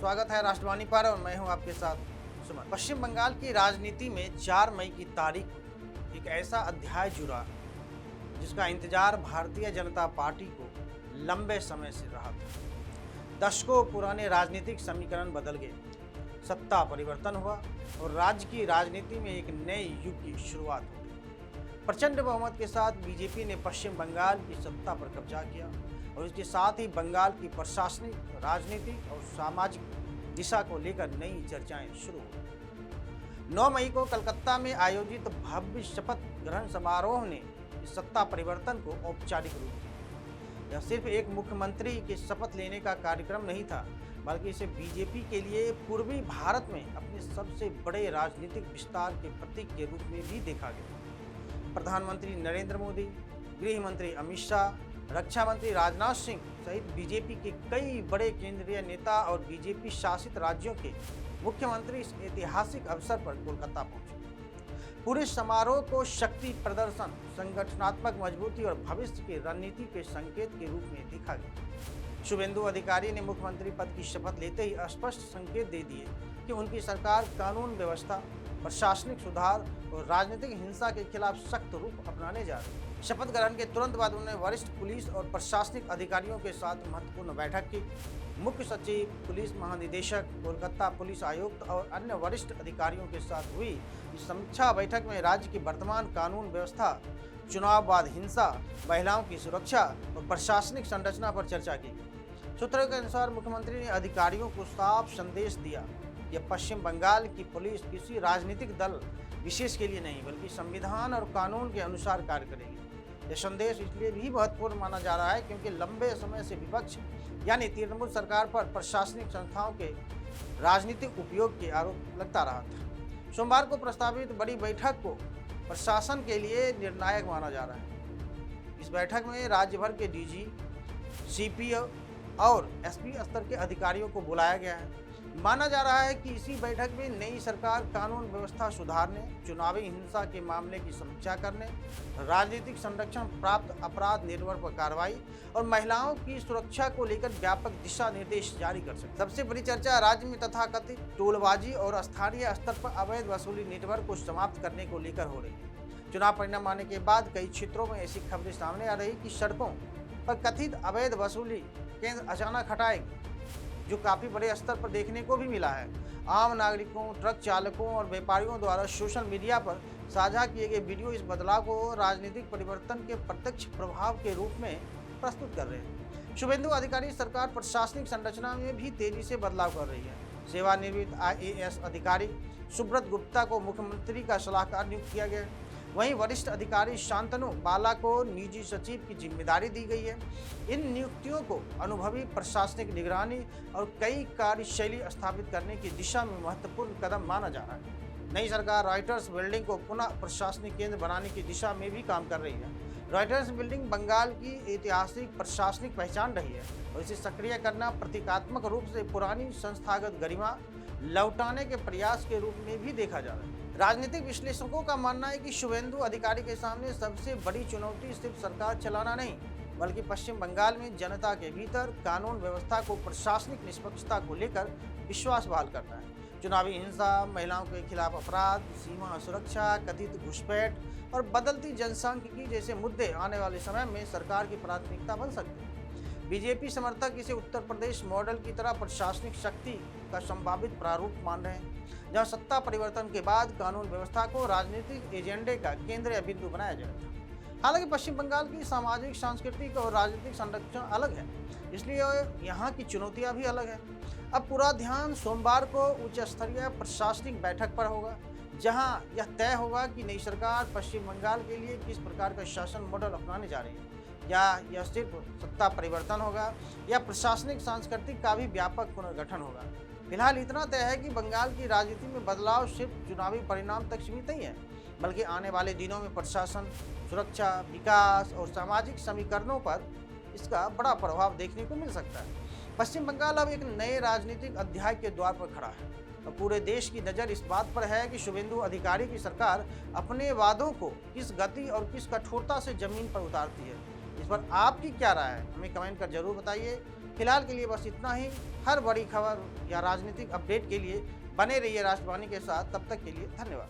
स्वागत है राष्ट्रवाणी पर और मैं हूं आपके साथ सुमन। पश्चिम बंगाल की राजनीति में 4 मई की तारीख एक ऐसा अध्याय जुड़ा जिसका इंतजार भारतीय जनता पार्टी को लंबे समय से रहा था। दशकों पुराने राजनीतिक समीकरण बदल गए, सत्ता परिवर्तन हुआ और राज्य की राजनीति में एक नए युग की शुरुआत हो गई। प्रचंड बहुमत के साथ बीजेपी ने पश्चिम बंगाल की सत्ता पर कब्जा किया और इसके साथ ही बंगाल की प्रशासनिक, राजनीतिक और सामाजिक दिशा को लेकर नई चर्चाएं शुरू हो गई। 9 मई को कलकत्ता में आयोजित भव्य शपथ ग्रहण समारोह ने इस सत्ता परिवर्तन को औपचारिक रूप दिया। यह सिर्फ एक मुख्यमंत्री के शपथ लेने का कार्यक्रम नहीं था, बल्कि इसे बीजेपी के लिए पूर्वी भारत में अपने सबसे बड़े राजनीतिक विस्तार के प्रतीक के रूप में भी देखा गया। प्रधानमंत्री नरेंद्र मोदी, गृह मंत्री अमित शाह, रक्षा मंत्री राजनाथ सिंह सहित बीजेपी के कई बड़े केंद्रीय नेता और बीजेपी शासित राज्यों के मुख्यमंत्री इस ऐतिहासिक अवसर पर कोलकाता पहुंचे। पूरे समारोह को शक्ति प्रदर्शन, संगठनात्मक मजबूती और भविष्य की रणनीति के संकेत के रूप में देखा गया। शुभेंदु अधिकारी ने मुख्यमंत्री पद की शपथ लेते ही स्पष्ट संकेत दे दिए कि उनकी सरकार कानून व्यवस्था, प्रशासनिक सुधार और राजनीतिक हिंसा के खिलाफ सख्त रूख अपनाने जा रही है। शपथ ग्रहण के तुरंत बाद उन्होंने वरिष्ठ पुलिस और प्रशासनिक अधिकारियों के साथ महत्वपूर्ण बैठक की। मुख्य सचिव, पुलिस महानिदेशक, कोलकाता पुलिस आयुक्त और अन्य वरिष्ठ अधिकारियों के साथ हुई इस समीक्षा बैठक में राज्य की वर्तमान कानून व्यवस्था, चुनाव बाद हिंसा, महिलाओं की सुरक्षा और प्रशासनिक संरचना पर चर्चा की। सूत्रों के अनुसार मुख्यमंत्री ने अधिकारियों को साफ संदेश दिया कि पश्चिम बंगाल की पुलिस किसी राजनीतिक दल विशेष के लिए नहीं, बल्कि संविधान और कानून के अनुसार कार्य करेगी। यह संदेश इसलिए भी महत्वपूर्ण माना जा रहा है क्योंकि लंबे समय से विपक्ष यानी तृणमूल सरकार पर प्रशासनिक संस्थाओं के राजनीतिक उपयोग के आरोप लगता रहा था। सोमवार को प्रस्तावित बड़ी बैठक को प्रशासन के लिए निर्णायक माना जा रहा है। इस बैठक में राज्य भर के डीजी, सीपी और एसपी स्तर के अधिकारियों को बुलाया गया है। माना जा रहा है कि इसी बैठक में नई सरकार कानून व्यवस्था सुधारने, चुनावी हिंसा के मामले की समीक्षा करने, राजनीतिक संरक्षण प्राप्त अपराध निर्भर पर कार्रवाई और महिलाओं की सुरक्षा को लेकर व्यापक दिशा निर्देश जारी कर सकते। सबसे बड़ी चर्चा राज्य में तथाकथित टोलबाजी और स्थानीय स्तर पर अवैध वसूली नेटवर्क को समाप्त करने को लेकर हो रही है। चुनाव परिणाम आने के बाद कई क्षेत्रों में ऐसी खबरें सामने आ रही कि सड़कों पर कथित अवैध वसूली केंद्र अचानक हटाएंगे, जो काफी बड़े स्तर पर देखने को भी मिला है। आम नागरिकों, ट्रक चालकों और व्यापारियों द्वारा सोशल मीडिया पर साझा किए गए वीडियो इस बदलाव को राजनीतिक परिवर्तन के प्रत्यक्ष प्रभाव के रूप में प्रस्तुत कर रहे हैं। शुभेंदु अधिकारी सरकार प्रशासनिक संरचना में भी तेजी से बदलाव कर रही है। सेवानिवृत्त IAS अधिकारी सुब्रत गुप्ता को मुख्यमंत्री का सलाहकार नियुक्त किया गया है। वहीं वरिष्ठ अधिकारी शांतनु बाला को निजी सचिव की जिम्मेदारी दी गई है। इन नियुक्तियों को अनुभवी प्रशासनिक निगरानी और कई कार्यशैली स्थापित करने की दिशा में महत्वपूर्ण कदम माना जा रहा है। नई सरकार रॉयटर्स बिल्डिंग को पुनः प्रशासनिक केंद्र बनाने की दिशा में भी काम कर रही है। रॉयटर्स बिल्डिंग बंगाल की ऐतिहासिक प्रशासनिक पहचान रही है और इसे सक्रिय करना प्रतीकात्मक रूप से पुरानी संस्थागत गरिमा लौटाने के प्रयास के रूप में भी देखा जा रहा है। राजनीतिक विश्लेषकों का मानना है कि शुभेंदु अधिकारी के सामने सबसे बड़ी चुनौती सिर्फ सरकार चलाना नहीं, बल्कि पश्चिम बंगाल में जनता के भीतर कानून व्यवस्था को प्रशासनिक निष्पक्षता को लेकर विश्वास बहाल करना है। चुनावी हिंसा, महिलाओं के खिलाफ अपराध, सीमा सुरक्षा, कथित घुसपैठ और बदलती जनसांख्यिकी जैसे मुद्दे आने वाले समय में सरकार की प्राथमिकता बन सकते हैं। बीजेपी समर्थक इसे उत्तर प्रदेश मॉडल की तरह प्रशासनिक शक्ति का संभावित प्रारूप मान रहे हैं, जहां सत्ता परिवर्तन के बाद कानून व्यवस्था को राजनीतिक एजेंडे का केंद्रीय बिंदु बनाया जाएगा। हालांकि पश्चिम बंगाल की सामाजिक, सांस्कृतिक और राजनीतिक संरचना अलग है, इसलिए यहाँ की चुनौतियां भी अलग है। अब पूरा ध्यान सोमवार को उच्च स्तरीय प्रशासनिक बैठक पर होगा, जहां यह तय होगा कि नई सरकार पश्चिम बंगाल के लिए किस प्रकार का शासन मॉडल अपनाने जा रही है। या यह सिर्फ सत्ता परिवर्तन होगा या प्रशासनिक सांस्कृतिक का भी व्यापक पुनर्गठन होगा। फिलहाल इतना तय है कि बंगाल की राजनीति में बदलाव सिर्फ चुनावी परिणाम तक सीमित नहीं है, बल्कि आने वाले दिनों में प्रशासन, सुरक्षा, विकास और सामाजिक समीकरणों पर इसका बड़ा प्रभाव देखने को मिल सकता है। पश्चिम बंगाल अब एक नए राजनीतिक अध्याय के द्वार पर खड़ा है और पूरे देश की नज़र इस बात पर है कि शुभेंदु अधिकारी की सरकार अपने वादों को किस गति और किस कठोरता से जमीन पर उतारती है। इस पर आपकी क्या राय है, हमें कमेंट कर जरूर बताइए। फिलहाल के लिए बस इतना ही। हर बड़ी खबर या राजनीतिक अपडेट के लिए बने रहिए राष्ट्रवाणी के साथ। तब तक के लिए धन्यवाद।